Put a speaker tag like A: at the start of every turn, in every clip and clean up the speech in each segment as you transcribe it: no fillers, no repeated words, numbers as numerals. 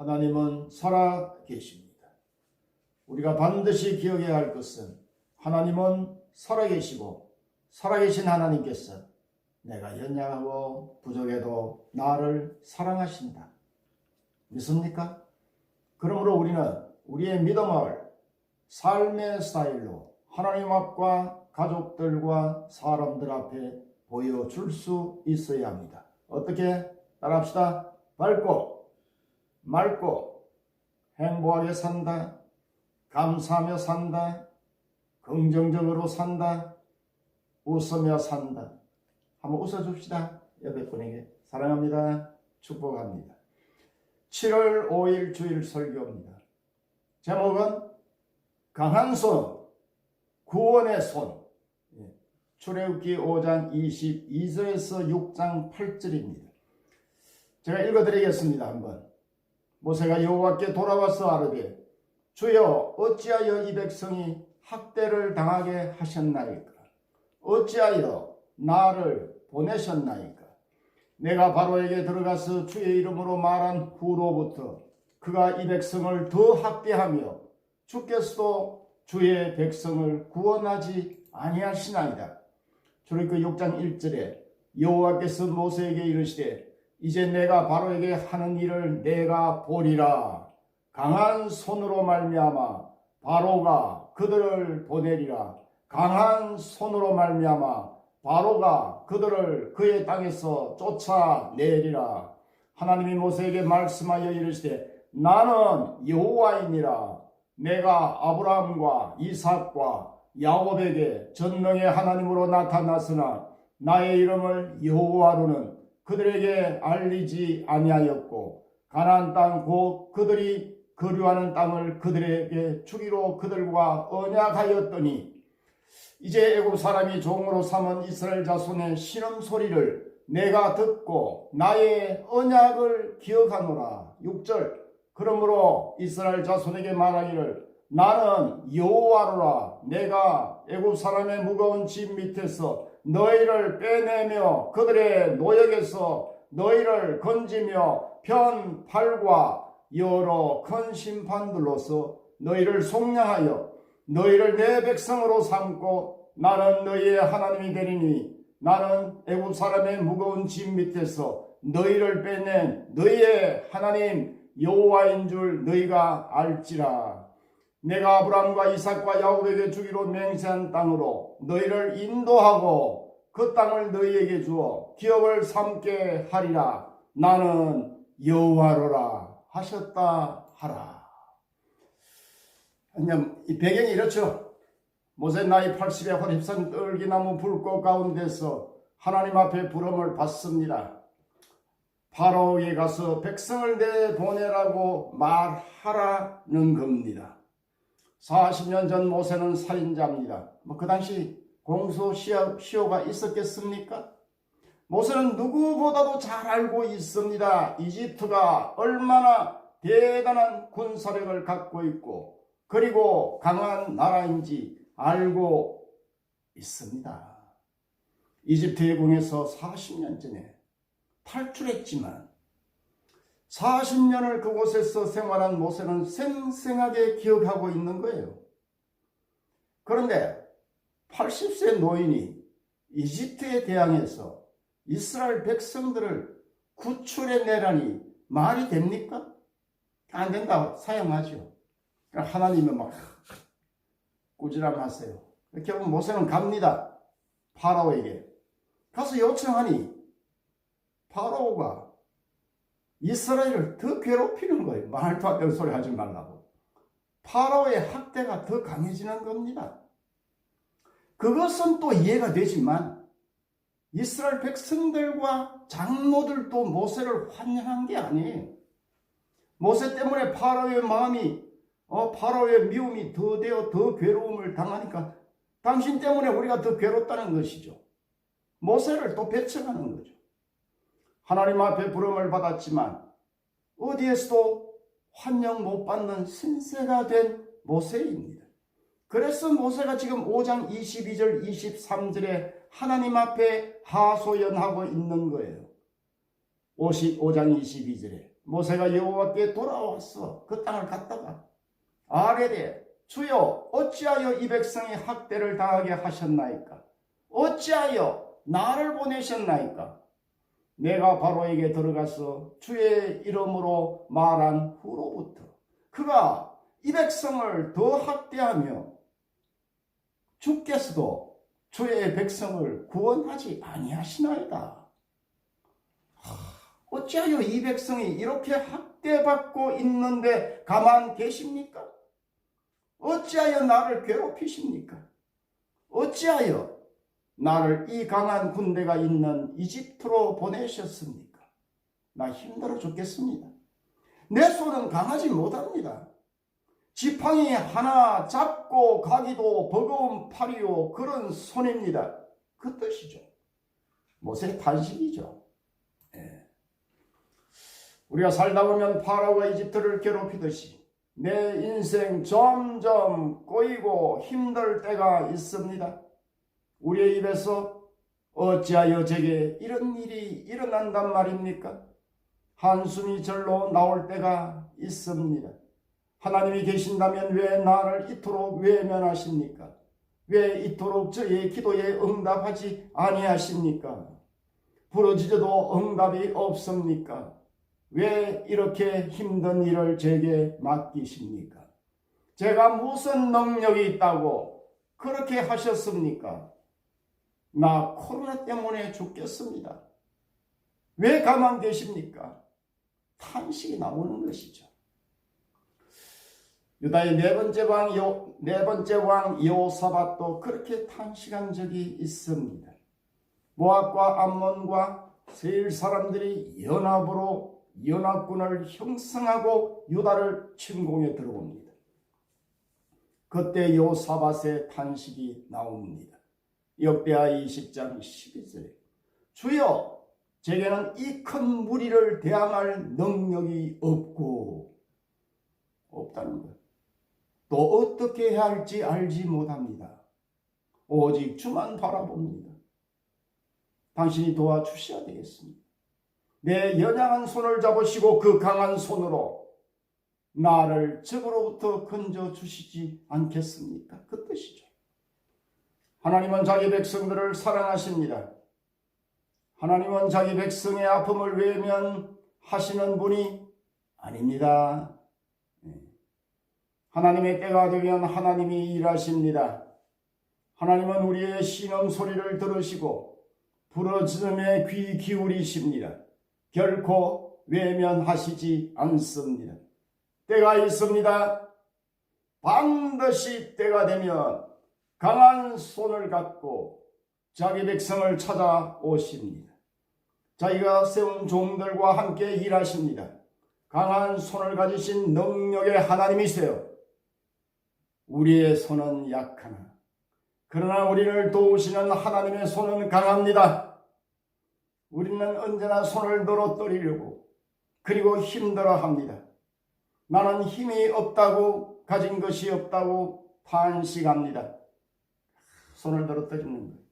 A: 하나님은 살아 계십니다. 우리가 반드시 기억해야 할 것은 하나님은 살아 계시고 살아계신 하나님께서 내가 연약하고 부족해도 나를 사랑하신다. 믿습니까? 그러므로 우리는 우리의 믿음을 삶의 스타일로 하나님 앞과 가족들과 사람들 앞에 보여줄 수 있어야 합니다. 어떻게? 따라합시다. 밝고 맑고 행복하게 산다. 감사하며 산다. 긍정적으로 산다. 웃으며 산다. 한번 웃어줍시다. 옆에 분에게. 사랑합니다. 축복합니다. 7월 5일 주일 설교입니다. 제목은 강한 손, 구원의 손. 출애굽기 5장 22절에서 6장 8절입니다. 제가 읽어드리겠습니다. 한번. 모세가 여호와께 돌아와서 아뢰되 주여 어찌하여 이 백성이 학대를 당하게 하셨나이까? 어찌하여 나를 보내셨나이까? 내가 바로에게 들어가서 주의 이름으로 말한 후로부터 그가 이 백성을 더 학대하며 주께서도 주의 백성을 구원하지 아니하시나이다. 출애굽기 6장 1절에 여호와께서 모세에게 이르시되 이제 내가 바로에게 하는 일을 내가 보리라. 강한 손으로 말미암아 바로가 그들을 보내리라. 강한 손으로 말미암아 바로가 그들을 그의 땅에서 쫓아내리라. 하나님이 모세에게 말씀하여 이르시되 나는 여호와이니라. 내가 아브라함과 이삭과 야곱에게 전능의 하나님으로 나타났으나 나의 이름을 여호와로는 그들에게 알리지 아니하였고 가나안 땅 곧 그들이 거류하는 땅을 그들에게 주기로 그들과 언약하였더니 이제 애굽 사람이 종으로 삼은 이스라엘 자손의 신음소리를 내가 듣고 나의 언약을 기억하노라. 6절 그러므로 이스라엘 자손에게 말하기를 나는 여호와로라. 내가 애굽 사람의 무거운 짐 밑에서 너희를 빼내며 그들의 노역에서 너희를 건지며 편팔과 여러 큰 심판들로서 너희를 속량하여 너희를 내 백성으로 삼고 나는 너희의 하나님이 되리니 나는 애굽 사람의 무거운 짐 밑에서 너희를 빼낸 너희의 하나님 여호와인 줄 너희가 알지라. 내가 아브라함과 이삭과 야곱에게 주기로 맹세한 땅으로 너희를 인도하고 그 땅을 너희에게 주어 기업을 삼게 하리라. 나는 여호와로라 하셨다 하라. 이 배경이 이렇죠. 모세 나이 80에 호렙산 떨기나무 불꽃 가운데서 하나님 앞에 부름을 받습니다. 파라오에 가서 백성을 내보내라고 말하라는 겁니다. 40년 전 모세는 살인자입니다. 그 당시 공소시효가 있었겠습니까? 모세는 누구보다도 잘 알고 있습니다. 이집트가 얼마나 대단한 군사력을 갖고 있고 그리고 강한 나라인지 알고 있습니다. 이집트의 궁에서 40년 전에 탈출했지만 40년을 그곳에서 생활한 모세는 생생하게 기억하고 있는 거예요. 그런데 80세 노인이 이집트에 대항해서 이스라엘 백성들을 구출해내라니 말이 됩니까? 안 된다고 사용하죠. 하나님은 막 꾸지람하세요. 결국 모세는 갑니다. 파라오에게 가서 요청하니 파라오가 이스라엘을 더 괴롭히는 거예요. 말도 안 되는 소리 하지 말라고. 파라오의 학대가 더 강해지는 겁니다. 그것은 또 이해가 되지만 이스라엘 백성들과 장로들도 모세를 환영한 게 아니에요. 모세 때문에 파라오의 마음이 파라오의 미움이 더 되어 더 괴로움을 당하니까 당신 때문에 우리가 더 괴롭다는 것이죠. 모세를 또 배척하는 거죠. 하나님 앞에 부름을 받았지만 어디에서도 환영 못 받는 신세가 된 모세입니다. 그래서 모세가 지금 5장 22절 23절에 하나님 앞에 하소연하고 있는 거예요. 5장 22절에 모세가 여호와께 돌아왔어. 그 땅을 갔다가 아뢰되 주여 어찌하여 이 백성이 학대를 당하게 하셨나이까? 어찌하여 나를 보내셨나이까? 내가 바로에게 들어가서 주의 이름으로 말한 후로부터 그가 이 백성을 더 학대하며 주께서도 주의 백성을 구원하지 아니하시나이다. 어찌하여 이 백성이 이렇게 학대받고 있는데 가만 계십니까? 어찌하여 나를 괴롭히십니까? 어찌하여 나를 이 강한 군대가 있는 이집트로 보내셨습니까? 나 힘들어 죽겠습니다. 내 손은 강하지 못합니다. 지팡이 하나 잡고 가기도 버거운 팔이요 그런 손입니다. 그 뜻이죠. 모세의 탄식이죠. 우리가 살다 보면 파라오가 이집트를 괴롭히듯이 내 인생 점점 꼬이고 힘들 때가 있습니다. 우리의 입에서 어찌하여 제게 이런 일이 일어난단 말입니까? 한숨이 절로 나올 때가 있습니다. 하나님이 계신다면 왜 나를 이토록 외면하십니까? 왜 이토록 저의 기도에 응답하지 아니하십니까? 부르짖어도 응답이 없습니까? 왜 이렇게 힘든 일을 제게 맡기십니까? 제가 무슨 능력이 있다고 그렇게 하셨습니까? 나 코로나 때문에 죽겠습니다. 왜 가만 계십니까? 탄식이 나오는 것이죠. 유다의 네 번째 왕 여호사밧도 그렇게 탄식한 적이 있습니다. 모압과 암몬과 세일 사람들이 연합군을 형성하고 유다를 침공해 들어옵니다. 그때 여호사밧의 탄식이 나옵니다. 역대하 20장 12절에 주여 제게는 이 큰 무리를 대항할 능력이 없다는 것. 또 어떻게 해야 할지 알지 못합니다. 오직 주만 바라봅니다. 당신이 도와주셔야 되겠습니다. 내 연약한 손을 잡으시고 그 강한 손으로 나를 적으로부터 건져주시지 않겠습니까? 그 뜻이죠. 하나님은 자기 백성들을 사랑하십니다. 하나님은 자기 백성의 아픔을 외면하시는 분이 아닙니다. 하나님의 때가 되면 하나님이 일하십니다. 하나님은 우리의 신음 소리를 들으시고 부르짖음에 귀 기울이십니다. 결코 외면하시지 않습니다. 때가 있습니다. 반드시 때가 되면 강한 손을 갖고 자기 백성을 찾아오십니다. 자기가 세운 종들과 함께 일하십니다. 강한 손을 가지신 능력의 하나님이세요. 우리의 손은 약하나 그러나 우리를 도우시는 하나님의 손은 강합니다. 우리는 언제나 손을 늘어뜨리려고 그리고 힘들어합니다. 나는 힘이 없다고 가진 것이 없다고 탄식합니다. 손을 늘어뜨리는 거예요.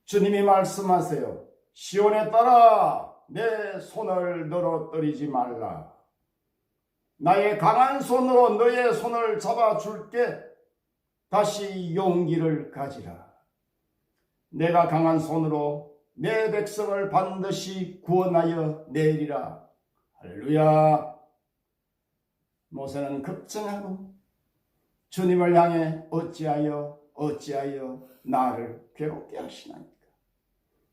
A: 주님이 말씀하세요. 시온에 따라 내 손을 늘어뜨리지 말라. 나의 강한 손으로 너의 손을 잡아줄게. 다시 용기를 가지라. 내가 강한 손으로 내 백성을 반드시 구원하여 내리라. 할렐루야. 모세는 걱정하고 주님을 향해 어찌하여 나를 괴롭게 하시나이까.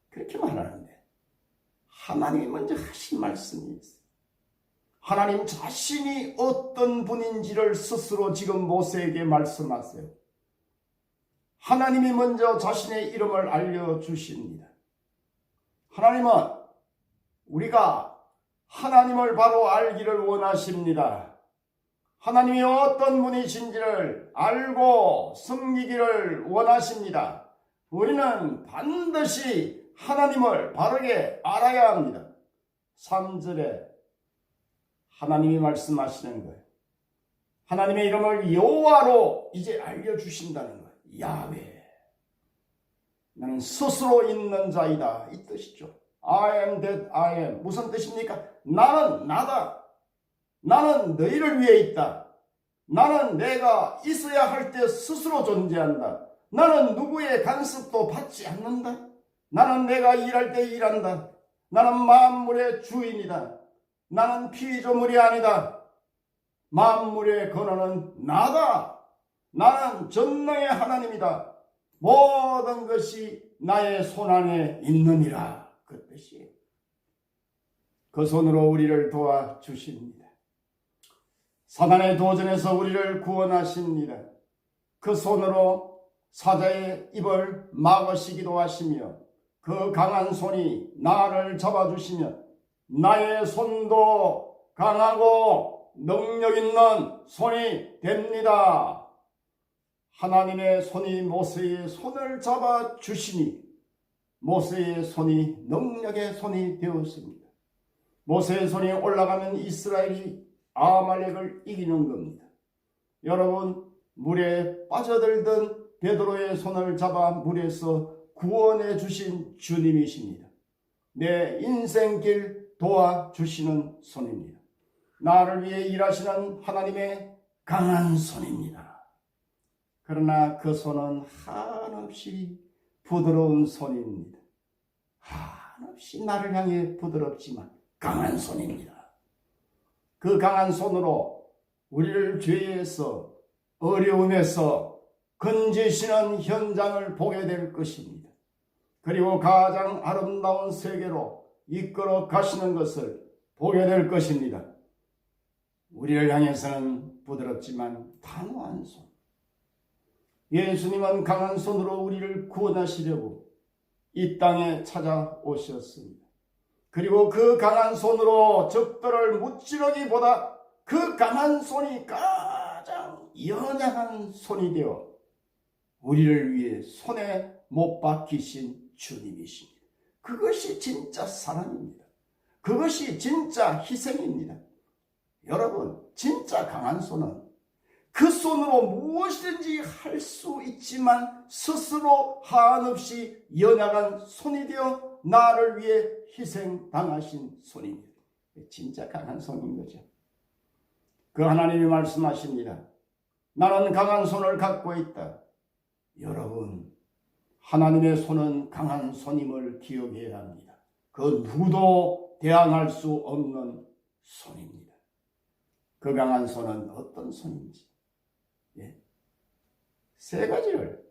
A: 그렇게 말하는데 하나님이 먼저 하신 말씀이 있어요. 하나님 자신이 어떤 분인지를 스스로 지금 모세에게 말씀하세요. 하나님이 먼저 자신의 이름을 알려주십니다. 하나님은 우리가 하나님을 바로 알기를 원하십니다. 하나님이 어떤 분이신지를 알고 섬기기를 원하십니다. 우리는 반드시 하나님을 바르게 알아야 합니다. 3절에 하나님이 말씀하시는 거예요. 하나님의 이름을 여호와로 이제 알려주신다는 거예요. 야훼. 나는 스스로 있는 자이다. 이 뜻이죠. I am that I am. 무슨 뜻입니까? 나는 나다. 나는 너희를 위해 있다. 나는 내가 있어야 할 때 스스로 존재한다. 나는 누구의 간섭도 받지 않는다. 나는 내가 일할 때 일한다. 나는 만물의 주인이다. 나는 피조물이 아니다. 만물의 근원은 나다. 나는 전능의 하나님이다. 모든 것이 나의 손안에 있느니라. 그 뜻이에요. 그 손으로 우리를 도와주십니다. 사단의 도전에서 우리를 구원하십니다. 그 손으로 사자의 입을 막으시기도 하시며 그 강한 손이 나를 잡아주시며 나의 손도 강하고 능력 있는 손이 됩니다. 하나님의 손이 모세의 손을 잡아주시니 모세의 손이 능력의 손이 되었습니다. 모세의 손이 올라가면 이스라엘이 아말렉을 이기는 겁니다. 여러분, 물에 빠져들던 베드로의 손을 잡아 물에서 구원해 주신 주님이십니다. 내 인생길 도와주시는 손입니다. 나를 위해 일하시는 하나님의 강한 손입니다. 그러나 그 손은 한없이 부드러운 손입니다. 한없이 나를 향해 부드럽지만 강한 손입니다. 그 강한 손으로 우리를 죄에서 어려움에서 건지시는 현장을 보게 될 것입니다. 그리고 가장 아름다운 세계로 이끌어 가시는 것을 보게 될 것입니다. 우리를 향해서는 부드럽지만 단호한 손. 예수님은 강한 손으로 우리를 구원하시려고 이 땅에 찾아오셨습니다. 그리고 그 강한 손으로 적들을 무찌르기보다 그 강한 손이 가장 연약한 손이 되어 우리를 위해 손에 못 박히신 주님이십니다. 그것이 진짜 사랑입니다. 그것이 진짜 희생입니다. 여러분, 진짜 강한 손은 그 손으로 무엇이든지 할 수 있지만 스스로 한없이 연약한 손이 되어 나를 위해 희생당하신 손입니다. 진짜 강한 손인 거죠. 그 하나님이 말씀하십니다. 나는 강한 손을 갖고 있다. 여러분, 하나님의 손은 강한 손임을 기억해야 합니다. 그 누구도 대항할 수 없는 손입니다. 그 강한 손은 어떤 손인지 세 가지를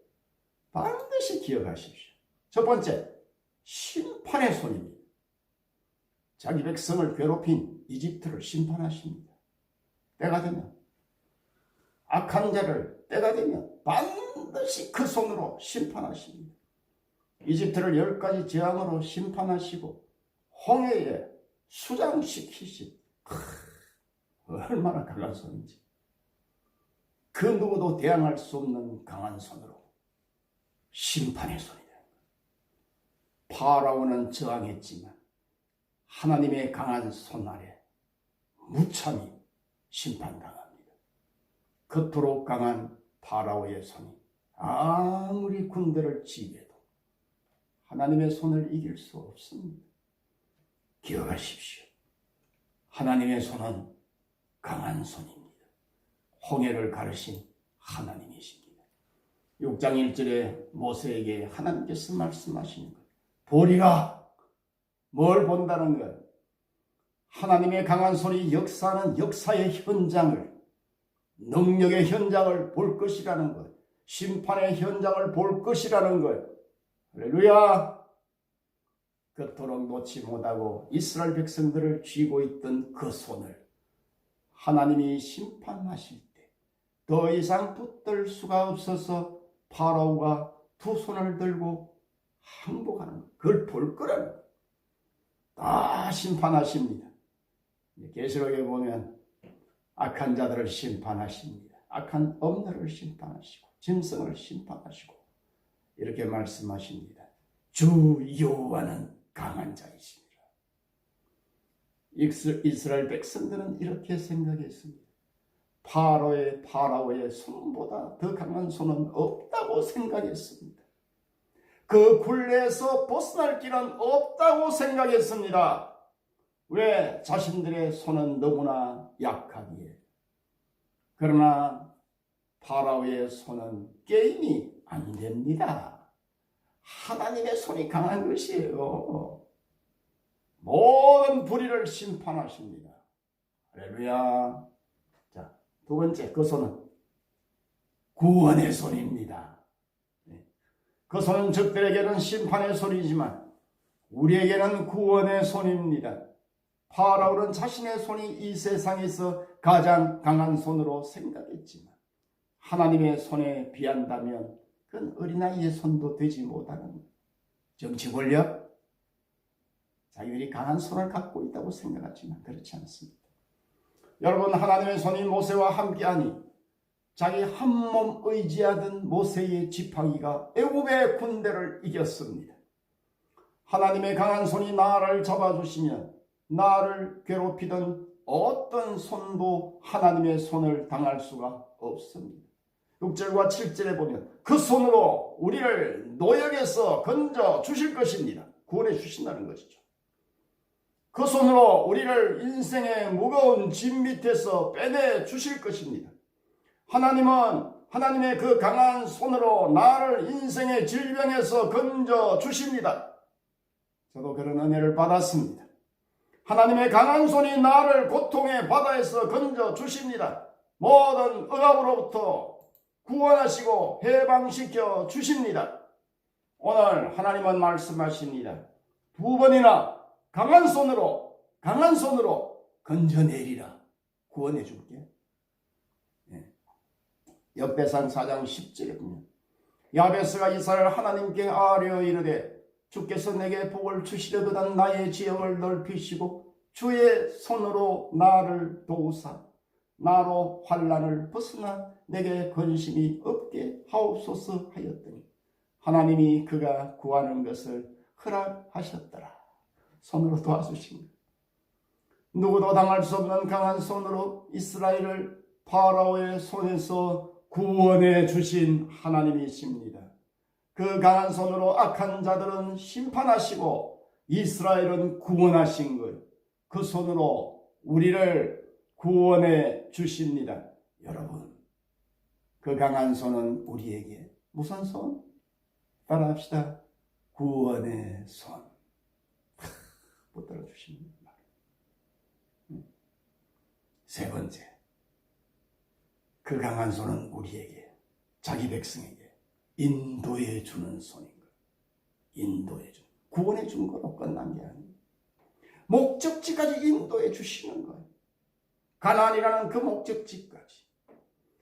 A: 반드시 기억하십시오. 첫 번째, 심판의 손입니다. 자기 백성을 괴롭힌 이집트를 심판하십니다. 때가 되면 악한 자를 때가 되면 반드시 그 손으로 심판하십니다. 이집트를 10가지 재앙으로 심판하시고 홍해에 수장시키신 얼마나 강한 손인지. 그 누구도 대항할 수 없는 강한 손으로 심판의 손이다. 파라오는 저항했지만 하나님의 강한 손 아래 무참히 심판당합니다. 그토록 강한 파라오의 손이 아무리 군대를 지휘해도 하나님의 손을 이길 수 없습니다. 기억하십시오. 하나님의 손은 강한 손입니다. 홍해를 가르신 하나님이십니다. 6장 1절에 모세에게 하나님께서 말씀하시는 것. 보리라. 뭘 본다는 것? 하나님의 강한 손이 역사하는 역사의 현장을, 능력의 현장을 볼 것이라는 것. 심판의 현장을 볼 것이라는 것. 할렐루야. 그토록 놓지 못하고 이스라엘 백성들을 쥐고 있던 그 손을 하나님이 심판하실 때 더 이상 붙들 수가 없어서 파라오가 두 손을 들고 항복하는 것. 그걸 볼 거라는 것. 다 심판하십니다. 계시록에 보면 악한 자들을 심판하십니다. 악한 엄녀를 심판하시고 짐승을 심판하시고 이렇게 말씀하십니다. 주 여호와는 강한 자이십니다. 이스라엘 백성들은 이렇게 생각했습니다. 파라오의 손보다 더 강한 손은 없다고 생각했습니다. 그 굴레에서 벗어날 길은 없다고 생각했습니다. 왜? 자신들의 손은 너무나 약하기에. 그러나 파라오의 손은 게임이 안 됩니다. 하나님의 손이 강한 것이에요. 모든 불의를 심판하십니다. 할렐루야. 자, 두 번째, 그 손은 구원의 손입니다. 그 손은 적들에게는 심판의 손이지만 우리에게는 구원의 손입니다. 파라오는 자신의 손이 이 세상에서 가장 강한 손으로 생각했지만 하나님의 손에 비한다면 그건 어린아이의 손도 되지 못하는 정치 권력, 자기들이 강한 손을 갖고 있다고 생각하지만 그렇지 않습니다. 여러분, 하나님의 손이 모세와 함께하니 자기 한 몸 의지하던 모세의 지팡이가 애굽의 군대를 이겼습니다. 하나님의 강한 손이 나를 잡아주시면 나를 괴롭히던 어떤 손도 하나님의 손을 당할 수가 없습니다. 6절과 7절에 보면 그 손으로 우리를 노역에서 건져 주실 것입니다. 구원해 주신다는 것이죠. 그 손으로 우리를 인생의 무거운 짐 밑에서 빼내 주실 것입니다. 하나님은 하나님의 그 강한 손으로 나를 인생의 질병에서 건져 주십니다. 저도 그런 은혜를 받았습니다. 하나님의 강한 손이 나를 고통의 바다에서 건져 주십니다. 모든 억압으로부터 구원하시고 해방시켜 주십니다. 오늘 하나님은 말씀하십니다. 두 번이나 강한 손으로 건져내리라. 구원해 줄게. 역대상 4장 10절에 보면 야베스가 이스라엘 하나님께 아뢰어 이르되 주께서 내게 복을 주시려거든 나의 지형을 넓히시고 주의 손으로 나를 도우사 나로 환난을 벗어나 내게 근심이 없게 하옵소서 하였더니 하나님이 그가 구하는 것을 허락하셨더라. 손으로 도와주십니다. 누구도 당할 수 없는 강한 손으로 이스라엘을 파라오의 손에서 구원해 주신 하나님이십니다. 그 강한 손으로 악한 자들은 심판하시고 이스라엘은 구원하신 것, 그 손으로 우리를 구원해 주십니다. 여러분, 그 강한 손은 우리에게 무슨 손? 따라합시다. 구원의 손. 붙들어 주십니다. 세 번째, 그 강한 손은 우리에게, 자기 백성에게 인도해 주는 손인 거예요. 인도해 주는, 구원해 주는 거로 끝난 게 아니에요. 목적지까지 인도해 주시는 거예요. 가나안이라는 그 목적지까지.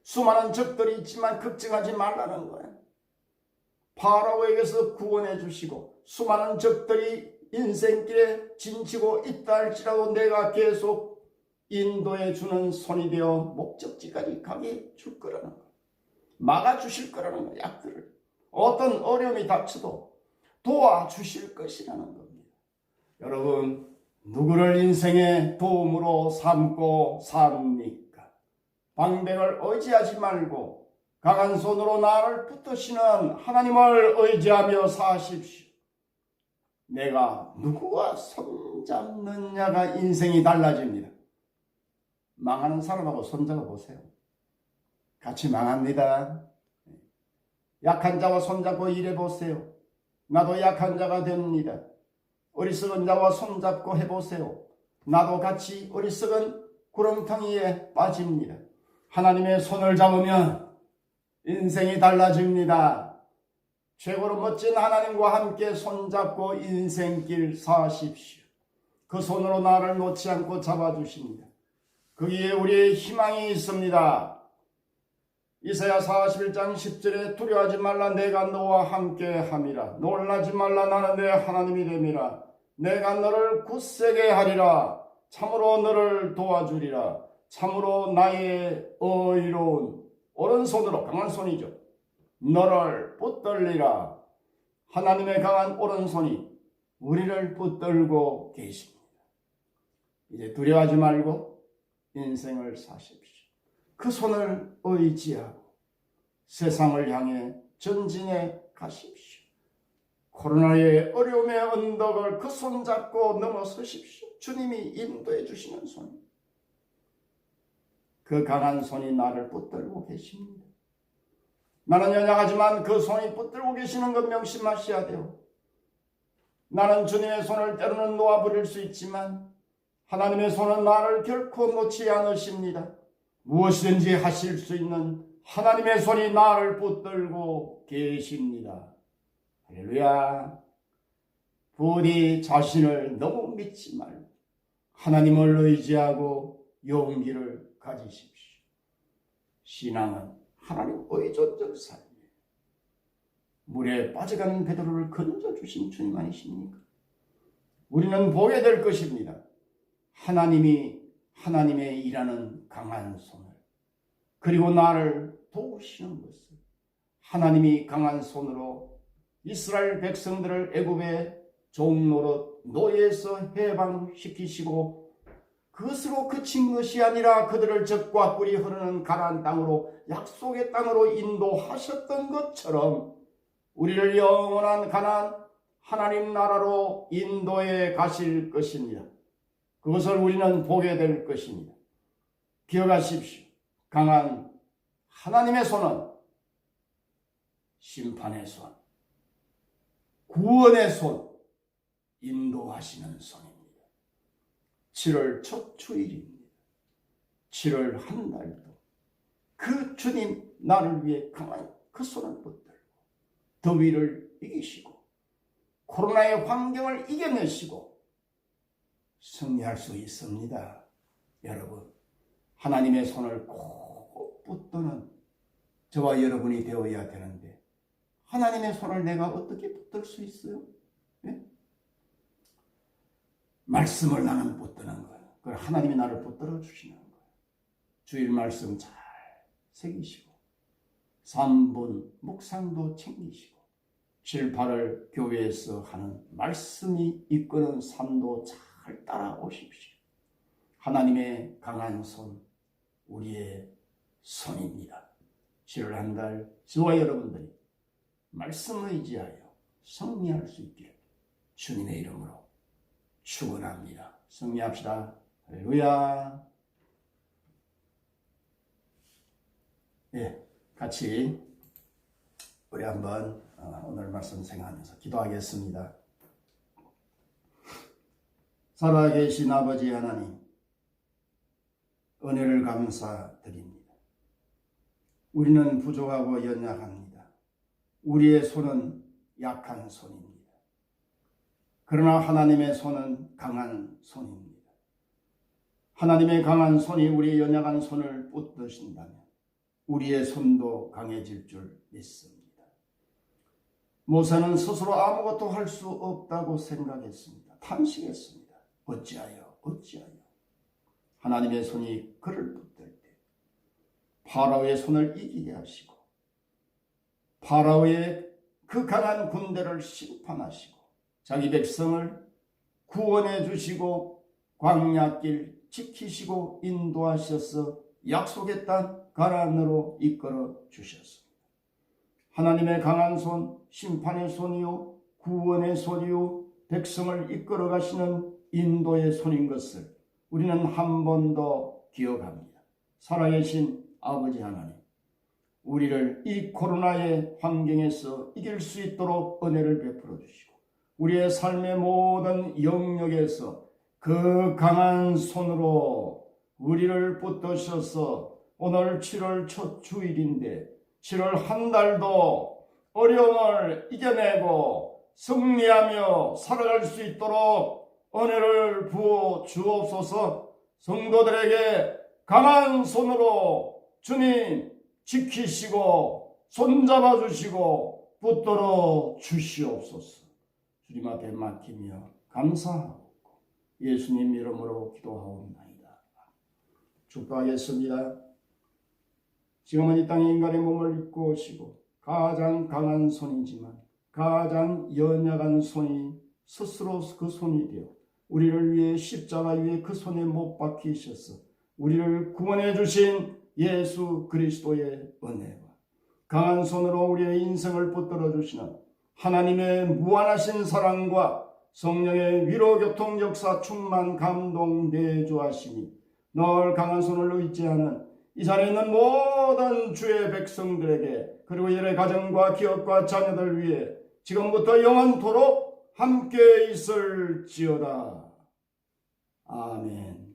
A: 수많은 적들이 있지만 걱정하지 말라는 거예요. 파라오에게서 구원해 주시고 수많은 적들이 인생길에 진치고 있다 할지라도 내가 계속 인도해 주는 손이 되어 목적지까지 가게 줄 거라는 거예요. 막아주실 거라는 거예요. 약들을. 어떤 어려움이 닥쳐도 도와주실 것이라는 겁니다. 여러분, 누구를 인생의 도움으로 삼고 삽니까? 방백을 의지하지 말고 강한 손으로 나를 붙드시는 하나님을 의지하며 사십시오. 내가 누구와 손잡느냐가 인생이 달라집니다. 망하는 사람하고 손잡아 보세요. 같이 망합니다. 약한 자와 손잡고 일해 보세요. 나도 약한 자가 됩니다. 어리석은 자와 손잡고 해보세요. 나도 같이 어리석은 구렁텅이에 빠집니다. 하나님의 손을 잡으면 인생이 달라집니다. 최고로 멋진 하나님과 함께 손잡고 인생길 사십시오. 그 손으로 나를 놓지 않고 잡아주십니다. 거기에 우리의 희망이 있습니다. 이사야 41장 10절에 두려워하지 말라 내가 너와 함께 함이라. 놀라지 말라 나는 내 하나님이 됨이라. 내가 너를 굳세게 하리라. 참으로 너를 도와주리라. 참으로 나의 의로운 오른손으로, 강한 손이죠, 너를 붙들리라. 하나님의 강한 오른손이 우리를 붙들고 계십니다. 이제 두려워하지 말고 인생을 사십시오. 그 손을 의지하고 세상을 향해 전진해 가십시오. 코로나의 어려움의 언덕을 그 손 잡고 넘어서십시오. 주님이 인도해 주시는 손. 그 강한 손이 나를 붙들고 계십니다. 나는 연약하지만 그 손이 붙들고 계시는 것 명심하셔야 돼요. 나는 주님의 손을 때로는 놓아버릴 수 있지만 하나님의 손은 나를 결코 놓지 않으십니다. 무엇이든지 하실 수 있는 하나님의 손이 나를 붙들고 계십니다. 할렐루야. 부디 자신을 너무 믿지 말고 하나님을 의지하고 용기를 가지십시오. 신앙은 하나님 의존적 삶이에요. 물에 빠져가는 베드로를 건져주신 주님 아니십니까? 우리는 보게 될 것입니다. 하나님의 일하는 강한 손을, 그리고 나를 도우시는 것을, 하나님이 강한 손으로 이스라엘 백성들을 애굽의 종노릇 노예에서 해방시키시고 그것으로 그친 것이 아니라 그들을 젖과 꿀이 흐르는 가나안 땅으로, 약속의 땅으로 인도하셨던 것처럼 우리를 영원한 가나안 하나님 나라로 인도해 가실 것입니다. 그것을 우리는 보게 될 것입니다. 기억하십시오. 강한 하나님의 손은 심판의 손, 구원의 손, 인도하시는 손입니다. 7월 첫 주일입니다. 7월 한 달도 그 주님 나를 위해 강한 그 손을 붙들고 더위를 이기시고 코로나의 환경을 이겨내시고 승리할 수 있습니다. 여러분, 하나님의 손을 꼭 붙드는 저와 여러분이 되어야 되는데 하나님의 손을 내가 어떻게 붙들 수 있어요? 네? 말씀을 나는 붙드는 거예요. 그걸 하나님이 나를 붙들어 주시는 거예요. 주일 말씀 잘 새기시고 3분 묵상도 챙기시고 7, 8월 교회에서 하는 말씀이 이끄는 삶도 잘 따라오십시오. 하나님의 강한 손, 우리의 손입니다. 7월 한 달 저와 여러분들이 말씀을 의지하여 승리할 수 있기를 주님의 이름으로 축원합니다. 승리합시다. 할렐루야. 네, 같이 우리 한번 오늘 말씀 생각하면서 기도하겠습니다. 살아계신 아버지 하나님, 은혜를 감사드립니다. 우리는 부족하고 연약합니다. 우리의 손은 약한 손입니다. 그러나 하나님의 손은 강한 손입니다. 하나님의 강한 손이 우리의 연약한 손을 붙드신다면 우리의 손도 강해질 줄 믿습니다. 모세는 스스로 아무것도 할 수 없다고 생각했습니다. 탄식했습니다. 어찌하여 하나님의 손이 그를 붙들 때 파라오의 손을 이기게 하시고 파라오의 그 강한 군대를 심판하시고 자기 백성을 구원해 주시고 광야길 지키시고 인도하셔서 약속의 땅 가나안으로 이끌어 주셨습니다. 하나님의 강한 손, 심판의 손이요 구원의 손이요 백성을 이끌어 가시는 인도의 손인 것을 우리는 한 번 더 기억합니다. 살아계신 아버지 하나님, 우리를 이 코로나의 환경에서 이길 수 있도록 은혜를 베풀어 주시고 우리의 삶의 모든 영역에서 그 강한 손으로 우리를 붙드셔서 오늘 7월 첫 주일인데 7월 한 달도 어려움을 이겨내고 승리하며 살아갈 수 있도록 은혜를 부어 주옵소서. 성도들에게 강한 손으로 주님 지키시고 손잡아 주시고 붙들어 주시옵소서. 주님 앞에 맡기며 감사하고 예수님 이름으로 기도하옵나이다. 축복하겠습니다. 지금은 이 땅에 인간의 몸을 입고 오시고 가장 강한 손이지만 가장 연약한 손이 스스로 그 손이 되어 우리를 위해 십자가 위에 그 손에 못 박히셔서 우리를 구원해 주신 예수 그리스도의 은혜와 강한 손으로 우리의 인생을 붙들어 주시는 하나님의 무한하신 사랑과 성령의 위로 교통 역사 충만 감동 내주하시니 늘 강한 손을 의지하는 이 자리에 있는 모든 주의 백성들에게 그리고 이들의 가정과 기업과 자녀들 위해 지금부터 영원토록 함께 있을지어다. 아멘.